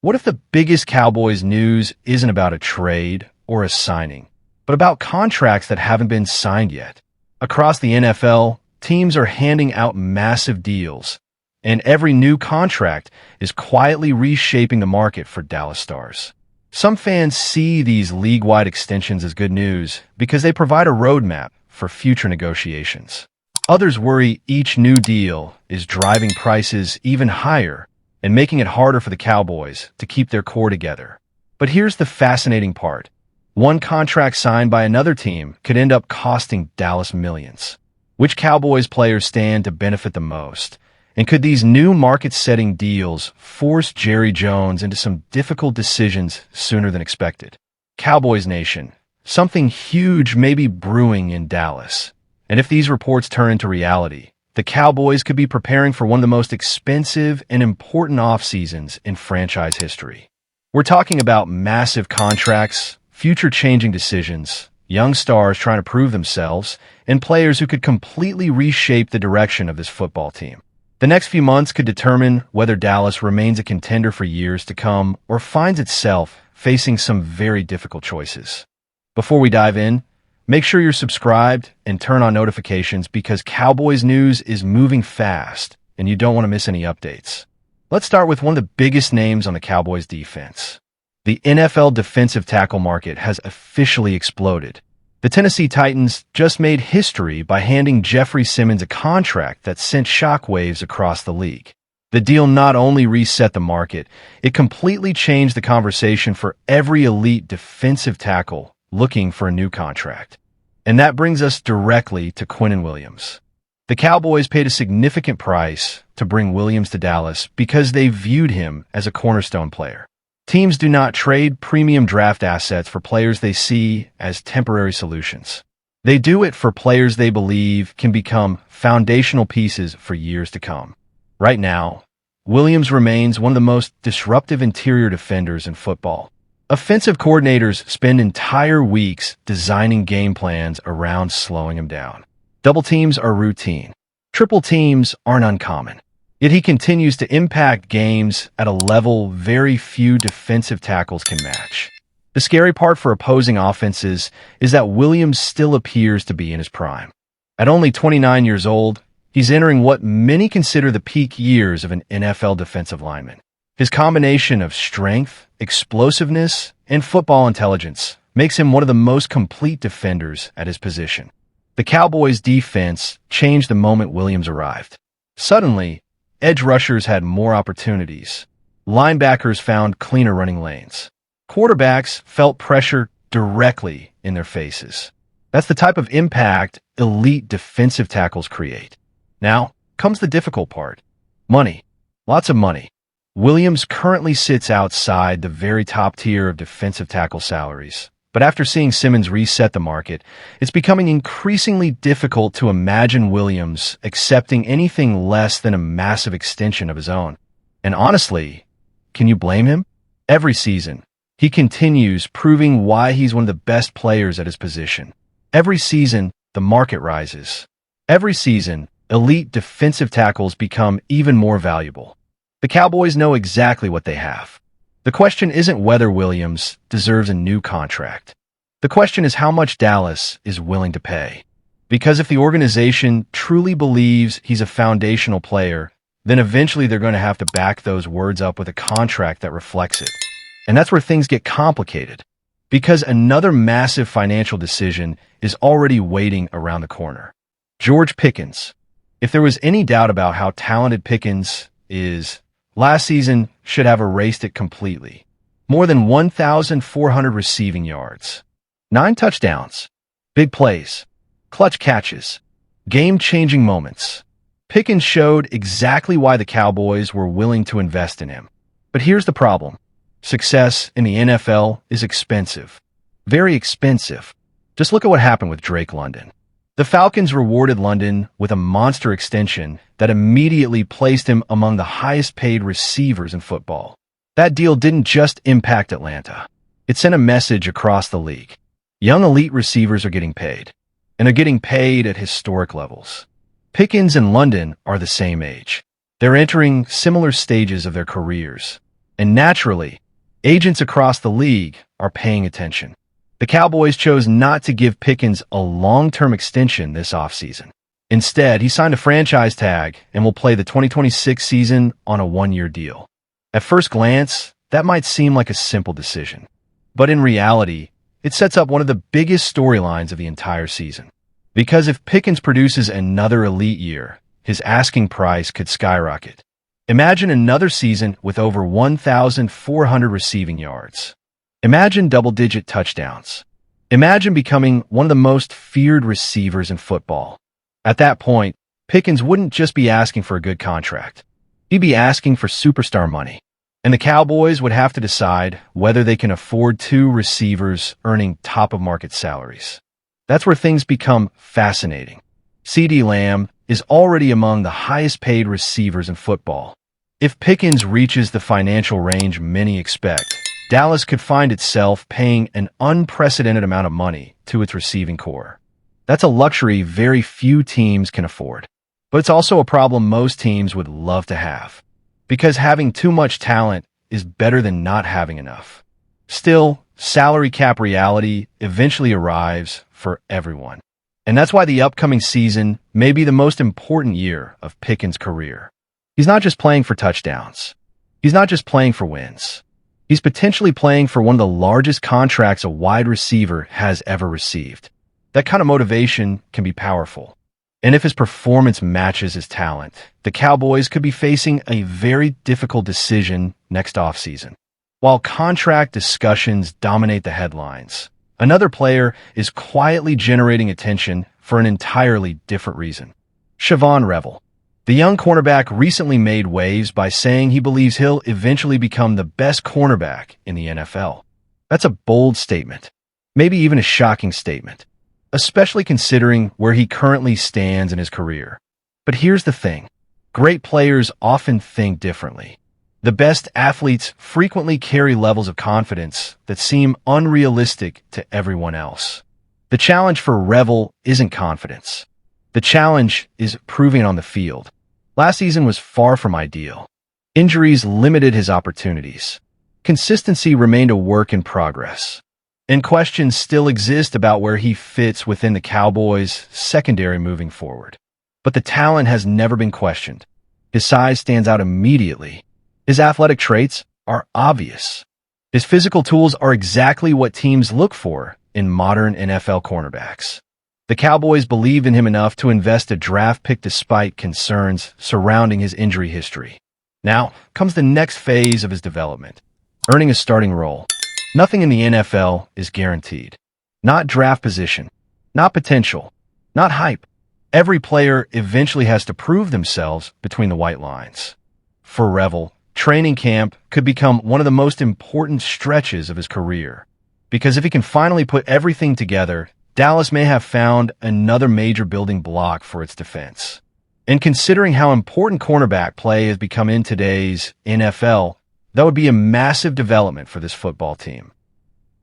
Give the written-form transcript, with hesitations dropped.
What if the biggest Cowboys news isn't about a trade or a signing, but about contracts that haven't been signed yet? Across the NFL, teams are handing out massive deals, and every new contract is quietly reshaping the market for Dallas stars. Some fans see these league-wide extensions as good news because they provide a roadmap for future negotiations. Others worry each new deal is driving prices even higher and making it harder for the Cowboys to keep their core together. But here's the fascinating part. One contract signed by another team could end up costing Dallas millions. Which Cowboys players stand to benefit the most? And could these new market-setting deals force Jerry Jones into some difficult decisions sooner than expected? Cowboys Nation, something huge may be brewing in Dallas. And if these reports turn into reality, the Cowboys could be preparing for one of the most expensive and important off-seasons in franchise history. We're talking about massive contracts, future-changing decisions, young stars trying to prove themselves, and players who could completely reshape the direction of this football team. The next few months could determine whether Dallas remains a contender for years to come or finds itself facing some very difficult choices. Before we dive in, make sure you're subscribed and turn on notifications because Cowboys news is moving fast and you don't want to miss any updates. Let's start with one of the biggest names on the Cowboys defense. The NFL defensive tackle market has officially exploded. The Tennessee Titans just made history by handing Jeffrey Simmons a contract that sent shockwaves across the league. The deal not only reset the market, it completely changed the conversation for every elite defensive tackle looking for a new contract. And that brings us directly to Quinnen Williams. The Cowboys paid a significant price to bring Williams to Dallas because they viewed him as a cornerstone player. Teams do not trade premium draft assets for players they see as temporary solutions. They do it for players they believe can become foundational pieces for years to come. Right now, Williams remains one of the most disruptive interior defenders in football. Offensive coordinators spend entire weeks designing game plans around slowing him down. Double teams are routine. Triple teams aren't uncommon. Yet he continues to impact games at a level very few defensive tackles can match. The scary part for opposing offenses is that Williams still appears to be in his prime. At only 29 years old, he's entering what many consider the peak years of an NFL defensive lineman. His combination of strength, explosiveness, and football intelligence makes him one of the most complete defenders at his position. The Cowboys' defense changed the moment Williams arrived. Suddenly, edge rushers had more opportunities. Linebackers found cleaner running lanes. Quarterbacks felt pressure directly in their faces. That's the type of impact elite defensive tackles create. Now comes the difficult part. Money. Lots of money. Williams currently sits outside the very top tier of defensive tackle salaries. But after seeing Simmons reset the market, it's becoming increasingly difficult to imagine Williams accepting anything less than a massive extension of his own. And honestly, can you blame him? Every season, he continues proving why he's one of the best players at his position. Every season, the market rises. Every season, elite defensive tackles become even more valuable. The Cowboys know exactly what they have. The question isn't whether Williams deserves a new contract. The question is how much Dallas is willing to pay. Because if the organization truly believes he's a foundational player, then eventually they're going to have to back those words up with a contract that reflects it. And that's where things get complicated. Because another massive financial decision is already waiting around the corner. George Pickens. If there was any doubt about how talented Pickens is, last season should have erased it completely. More than 1,400 receiving yards, 9 touchdowns, big plays, clutch catches, game-changing moments. Pickens showed exactly why the Cowboys were willing to invest in him. But here's the problem. Success in the NFL is expensive. Very expensive. Just look at what happened with Drake London. The Falcons rewarded London with a monster extension that immediately placed him among the highest-paid receivers in football. That deal didn't just impact Atlanta. It sent a message across the league. Young elite receivers are getting paid, and they're getting paid at historic levels. Pickens and London are the same age. They're entering similar stages of their careers. And naturally, agents across the league are paying attention. The Cowboys chose not to give Pickens a long-term extension this offseason. Instead, he signed a franchise tag and will play the 2026 season on a one-year deal. At first glance, that might seem like a simple decision. But in reality, it sets up one of the biggest storylines of the entire season. Because if Pickens produces another elite year, his asking price could skyrocket. Imagine another season with over 1,400 receiving yards. Imagine double-digit touchdowns. Imagine becoming one of the most feared receivers in football. At that point, Pickens wouldn't just be asking for a good contract. He'd be asking for superstar money. And the Cowboys would have to decide whether they can afford two receivers earning top-of-market salaries. That's where things become fascinating. CeeDee Lamb is already among the highest-paid receivers in football. If Pickens reaches the financial range many expect, Dallas could find itself paying an unprecedented amount of money to its receiving core. That's a luxury very few teams can afford. But it's also a problem most teams would love to have. Because having too much talent is better than not having enough. Still, salary cap reality eventually arrives for everyone. And that's why the upcoming season may be the most important year of Pickens' career. He's not just playing for touchdowns. He's not just playing for wins. He's potentially playing for one of the largest contracts a wide receiver has ever received. That kind of motivation can be powerful. And if his performance matches his talent, the Cowboys could be facing a very difficult decision next offseason. While contract discussions dominate the headlines, another player is quietly generating attention for an entirely different reason. Shavon Revel. The young cornerback recently made waves by saying he believes he'll eventually become the best cornerback in the NFL. That's a bold statement, maybe even a shocking statement, especially considering where he currently stands in his career. But here's the thing. Great players often think differently. The best athletes frequently carry levels of confidence that seem unrealistic to everyone else. The challenge for Revel isn't confidence. The challenge is proving it on the field. Last season was far from ideal. Injuries limited his opportunities. Consistency remained a work in progress. And questions still exist about where he fits within the Cowboys' secondary moving forward. But the talent has never been questioned. His size stands out immediately. His athletic traits are obvious. His physical tools are exactly what teams look for in modern NFL cornerbacks. The Cowboys believed in him enough to invest a draft pick despite concerns surrounding his injury history. Now comes the next phase of his development, earning a starting role. Nothing in the NFL is guaranteed. Not draft position, not potential, not hype. Every player eventually has to prove themselves between the white lines. For Revel, training camp could become one of the most important stretches of his career. Because if he can finally put everything together, Dallas may have found another major building block for its defense. And considering how important cornerback play has become in today's NFL, that would be a massive development for this football team.